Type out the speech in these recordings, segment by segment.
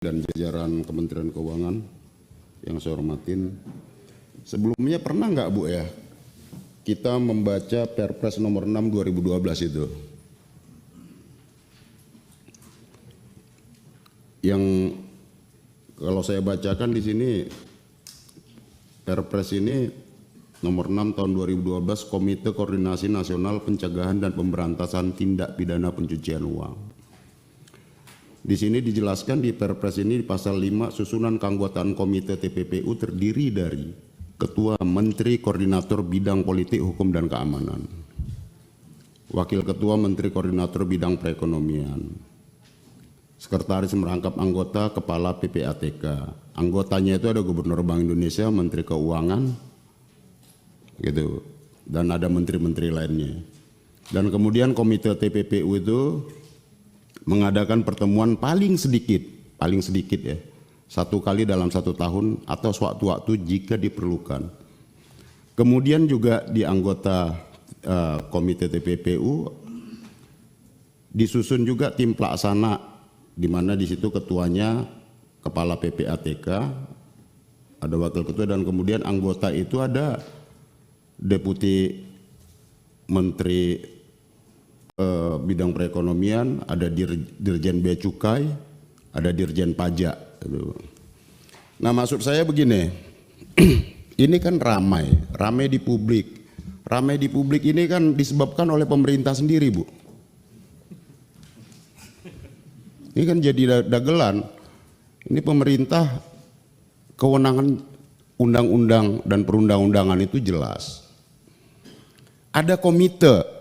dan jajaran Kementerian Keuangan yang saya hormatin. Sebelumnya pernah nggak Bu ya kita membaca Perpres nomor 6 2012 itu? Yang kalau saya bacakan di sini Perpres ini nomor 6 tahun 2012 Komite Koordinasi Nasional Pencegahan dan Pemberantasan Tindak Pidana Pencucian Uang. Di sini dijelaskan di Perpres ini di pasal 5 susunan keanggotaan Komite TPPU terdiri dari Ketua, Menteri, Koordinator Bidang Politik, Hukum dan Keamanan, Wakil Ketua, Menteri, Koordinator Bidang Perekonomian, Sekretaris merangkap anggota, Kepala PPATK. Anggotanya itu ada Gubernur Bank Indonesia, Menteri Keuangan, gitu, dan ada menteri-menteri lainnya. Dan kemudian Komite TPPU itu mengadakan pertemuan paling sedikit ya, 1 kali dalam 1 tahun atau sewaktu-waktu jika diperlukan. Kemudian juga di anggota Komite TPPU disusun juga tim pelaksana, di mana di situ ketuanya Kepala PPATK, ada Wakil Ketua, dan kemudian anggota itu ada Deputi Menteri Bidang Perekonomian, ada Dirjen Bea Cukai, ada Dirjen Pajak. Nah, maksud saya begini, ini kan ramai di publik. Ramai di publik ini kan disebabkan oleh pemerintah sendiri, Bu. Ini kan jadi dagelan. Ini pemerintah, kewenangan undang-undang dan perundang-undangan itu jelas. Ada komite.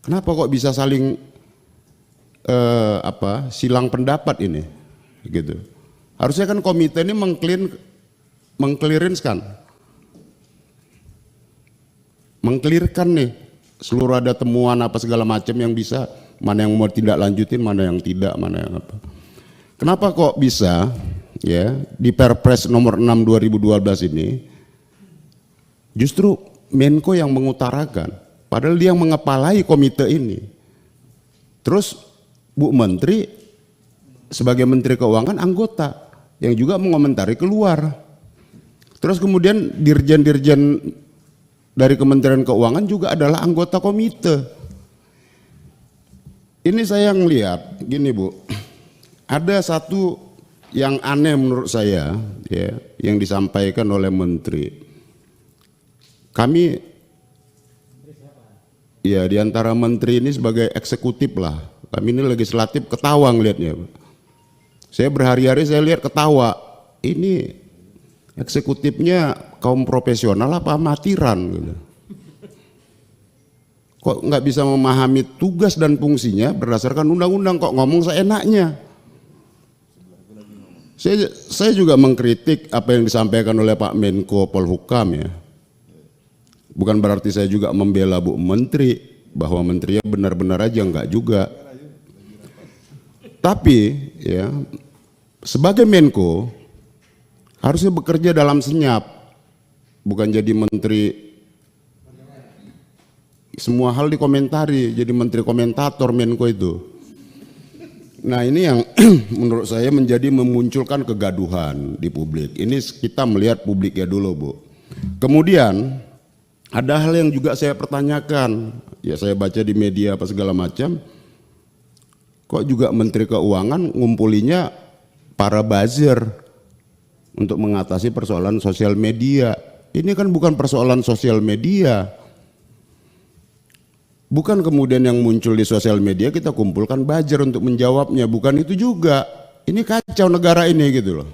Kenapa kok bisa saling silang pendapat ini, gitu? Harusnya kan komite ini mengklirkan nih seluruh ada temuan apa segala macam yang bisa, mana yang mau tindak lanjutin, mana yang tidak, mana yang apa. Kenapa kok bisa ya di Perpres nomor 6 2012 ini justru Menko yang mengutarakan? Padahal dia yang mengepalai komite ini. Terus Bu Menteri sebagai Menteri Keuangan anggota yang juga mengomentari keluar. Terus kemudian dirjen-dirjen dari Kementerian Keuangan juga adalah anggota komite. Ini saya ngelihat gini Bu, ada satu yang aneh menurut saya ya, yang disampaikan oleh Menteri. Kami ya di antara menteri ini sebagai eksekutif lah, kami ini legislatif ketawa ngelihatnya. Saya berhari-hari saya lihat ketawa, ini eksekutifnya kaum profesional apa amatiran gitu. Kok nggak bisa memahami tugas dan fungsinya berdasarkan undang-undang, kok ngomong seenaknya. Saya juga mengkritik apa yang disampaikan oleh Pak Menko Polhukam ya. Bukan berarti saya juga membela Bu Menteri, bahwa menterinya benar-benar aja, enggak juga. Tapi ya sebagai Menko harusnya bekerja dalam senyap, bukan jadi menteri semua hal dikomentari, jadi menteri komentator Menko itu. Nah ini yang menurut saya menjadi memunculkan kegaduhan di publik. Ini kita melihat publiknya dulu Bu. Kemudian ada hal yang juga saya pertanyakan, ya saya baca di media apa segala macam, kok juga Menteri Keuangan ngumpulinya para buzzer untuk mengatasi persoalan sosial media. Ini kan bukan persoalan sosial media. Bukan kemudian yang muncul di sosial media kita kumpulkan buzzer untuk menjawabnya, bukan itu juga. Ini kacau negara ini gitu loh.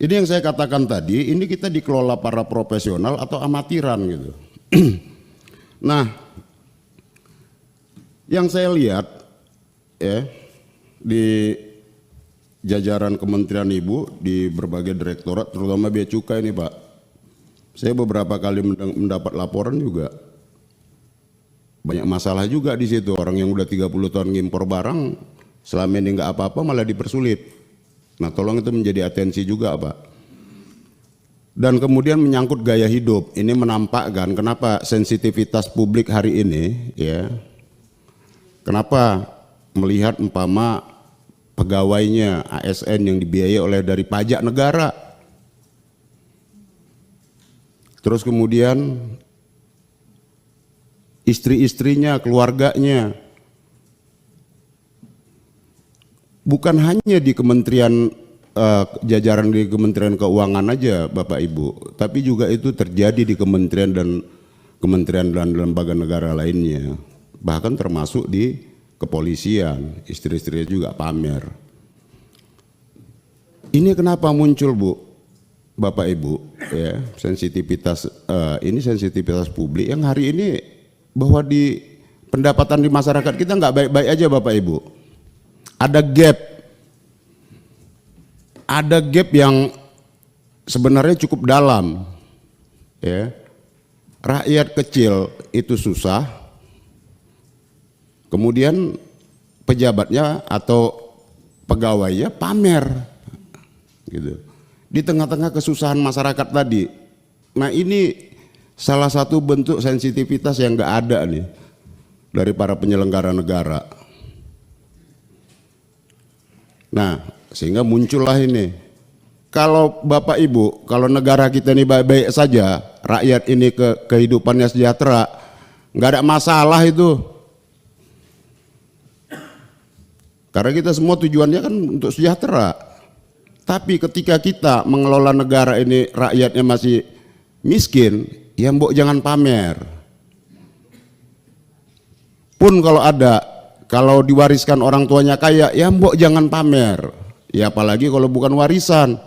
Ini yang saya katakan tadi, ini kita dikelola para profesional atau amatiran gitu. Nah, yang saya lihat ya di jajaran Kementerian Ibu di berbagai direktorat, terutama Bea Cukai ini Pak, saya beberapa kali mendapat laporan juga banyak masalah juga di situ. Orang yang udah 30 tahun ngimpor barang selama ini nggak apa-apa malah dipersulit. Nah tolong itu menjadi atensi juga Pak. Dan kemudian menyangkut gaya hidup, ini menampakkan kenapa sensitivitas publik hari ini ya, kenapa melihat umpama pegawainya ASN yang dibiayai oleh dari pajak negara. Terus kemudian istri-istrinya, keluarganya. Bukan hanya di kementerian jajaran di Kementerian Keuangan aja Bapak Ibu, tapi juga itu terjadi di kementerian dan lembaga negara lainnya. Bahkan termasuk di kepolisian, istri-istrinya juga pamer. Ini kenapa muncul Bu, Bapak Ibu, ya, sensitivitas ini sensitivitas publik yang hari ini bahwa di pendapatan di masyarakat kita nggak baik-baik aja Bapak Ibu. Ada gap yang sebenarnya cukup dalam, ya. Rakyat kecil itu susah, kemudian pejabatnya atau pegawainya pamer, gitu. Di tengah-tengah kesusahan masyarakat tadi. Nah ini salah satu bentuk sensitivitas yang nggak ada nih dari para penyelenggara negara. Nah sehingga muncullah ini. Kalau Bapak Ibu, kalau negara kita ini baik-baik saja, rakyat ini kehidupannya sejahtera, nggak ada masalah itu. Karena kita semua tujuannya kan untuk sejahtera. Tapi ketika kita mengelola negara ini rakyatnya masih miskin, ya mbok jangan pamer. Pun kalau ada, kalau diwariskan orang tuanya kaya, ya mbok jangan pamer. Ya apalagi kalau bukan warisan.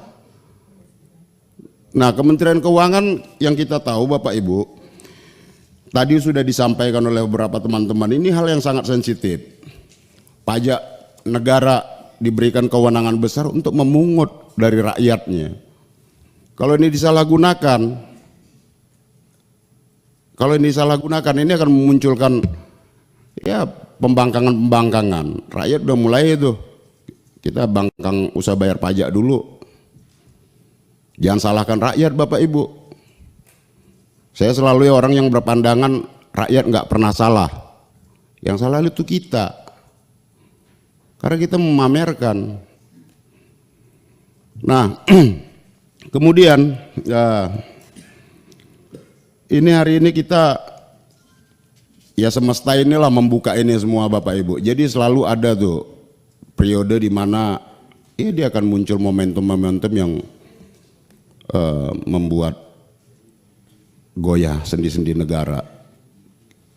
Nah Kementerian Keuangan yang kita tahu Bapak Ibu, tadi sudah disampaikan oleh beberapa teman-teman, ini hal yang sangat sensitif. Pajak negara diberikan kewenangan besar untuk memungut dari rakyatnya. Kalau ini disalahgunakan, ini akan memunculkan ya pembangkangan. Rakyat udah mulai itu. Kita bangkang usah bayar pajak dulu. Jangan salahkan rakyat Bapak Ibu. Saya selalu orang yang berpandangan rakyat nggak pernah salah. Yang salah itu kita. Karena kita memamerkan. Nah, kemudian ya, ini hari ini kita ya semesta inilah membuka ini semua Bapak Ibu. Jadi selalu ada tuh periode di mana ya dia akan muncul momentum-momentum yang membuat goyah sendi-sendi negara.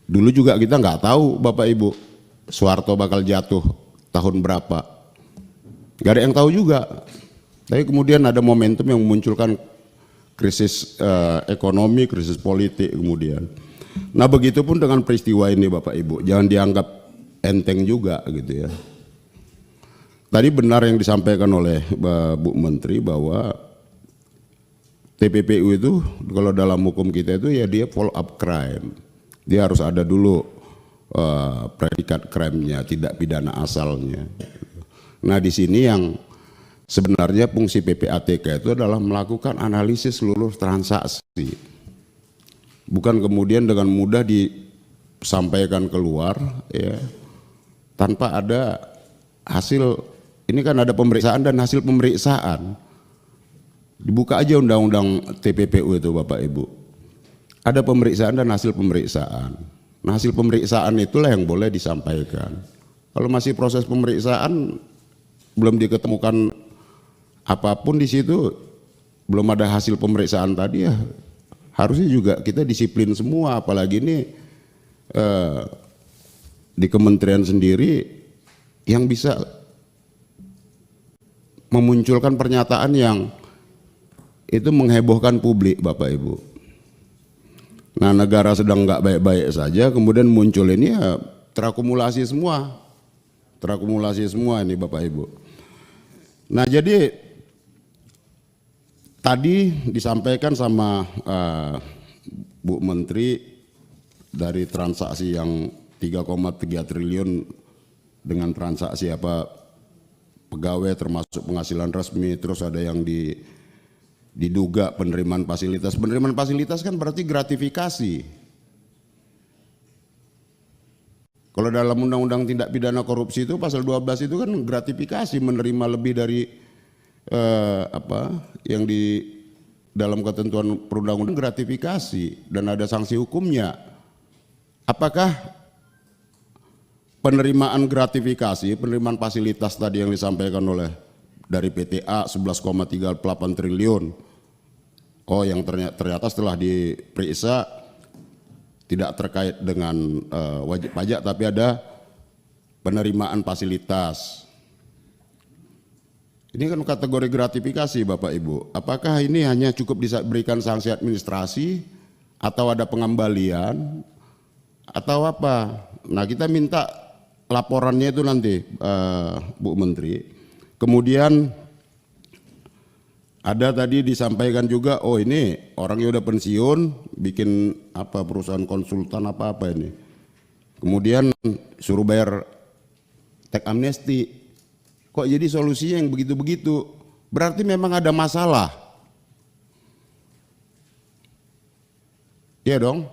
Dulu juga kita nggak tahu Bapak Ibu Soeharto bakal jatuh tahun berapa, nggak ada yang tahu juga. Tapi kemudian ada momentum yang memunculkan krisis ekonomi, krisis politik kemudian. Nah begitupun dengan peristiwa ini Bapak Ibu, jangan dianggap enteng juga gitu ya. Tadi benar yang disampaikan oleh Bu Menteri bahwa TPPU itu kalau dalam hukum kita itu ya dia follow up crime. Dia harus ada dulu predikat crime-nya, tidak pidana asalnya. Nah di sini yang sebenarnya fungsi PPATK itu adalah melakukan analisis seluruh transaksi. Bukan kemudian dengan mudah disampaikan keluar ya tanpa ada hasil. Ini kan ada pemeriksaan dan hasil pemeriksaan. Dibuka aja undang-undang TPPU itu Bapak Ibu. Ada pemeriksaan dan hasil pemeriksaan. Nah hasil pemeriksaan itulah yang boleh disampaikan. Kalau masih proses pemeriksaan belum diketemukan apapun di situ, belum ada hasil pemeriksaan tadi ya harusnya juga kita disiplin semua. Apalagi ini di kementerian sendiri yang bisa memunculkan pernyataan yang itu menghebohkan publik Bapak Ibu. Nah negara sedang nggak baik-baik saja kemudian muncul ini ya terakumulasi semua ini Bapak Ibu. Nah jadi tadi disampaikan sama Bu Menteri dari transaksi yang 3,3 triliun dengan transaksi pegawai termasuk penghasilan resmi, terus ada yang diduga penerimaan fasilitas. Penerimaan fasilitas kan berarti gratifikasi. Kalau dalam Undang-Undang Tindak Pidana Korupsi itu pasal 12 itu kan gratifikasi, menerima lebih dari yang di dalam ketentuan perundang-undangan gratifikasi dan ada sanksi hukumnya. Apakah penerimaan gratifikasi, penerimaan fasilitas tadi yang disampaikan oleh dari PTA 11,38 triliun, oh yang ternyata setelah diperiksa tidak terkait dengan wajib pajak tapi ada penerimaan fasilitas. Ini kan kategori gratifikasi Bapak Ibu. Apakah ini hanya cukup diberikan sanksi administrasi atau ada pengembalian atau apa? Nah kita minta laporannya itu nanti Bu Menteri. Kemudian ada tadi disampaikan juga, oh ini orangnya udah pensiun, bikin apa perusahaan konsultan apa ini. Kemudian suruh bayar teks amnesti. Kok jadi solusinya yang begitu-begitu? Berarti memang ada masalah. Iya dong.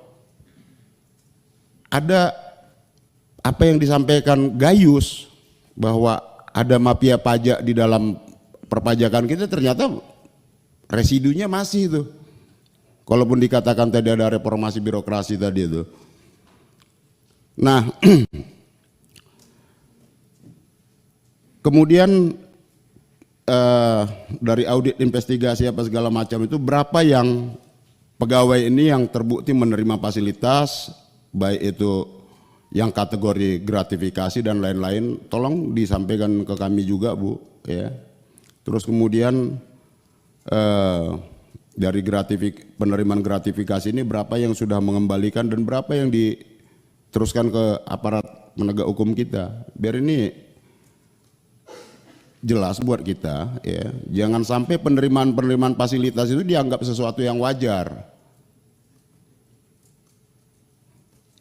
Ada apa yang disampaikan Gayus bahwa ada mafia pajak di dalam perpajakan kita, ternyata residunya masih itu. Kalaupun dikatakan tadi ada reformasi birokrasi tadi itu. Nah, kemudian dari audit investigasi apa segala macam itu berapa yang pegawai ini yang terbukti menerima fasilitas, baik itu yang kategori gratifikasi dan lain-lain, tolong disampaikan ke kami juga Bu ya. Terus kemudian dari penerimaan gratifikasi ini berapa yang sudah mengembalikan dan berapa yang diteruskan ke aparat penegak hukum kita, biar ini jelas buat kita ya. Jangan sampai penerimaan fasilitas itu dianggap sesuatu yang wajar.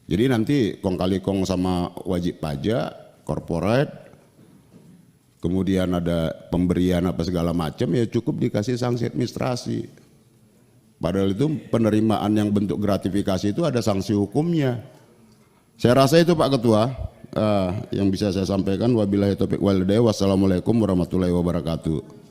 Jadi nanti kong kali kong sama wajib pajak, corporate, kemudian ada pemberian apa segala macam ya cukup dikasih sanksi administrasi. Padahal itu penerimaan yang bentuk gratifikasi itu ada sanksi hukumnya. Saya rasa itu Pak Ketua yang bisa saya sampaikan. Wabillahi taufiq wal hidayah. Wassalamualaikum warahmatullahi wabarakatuh.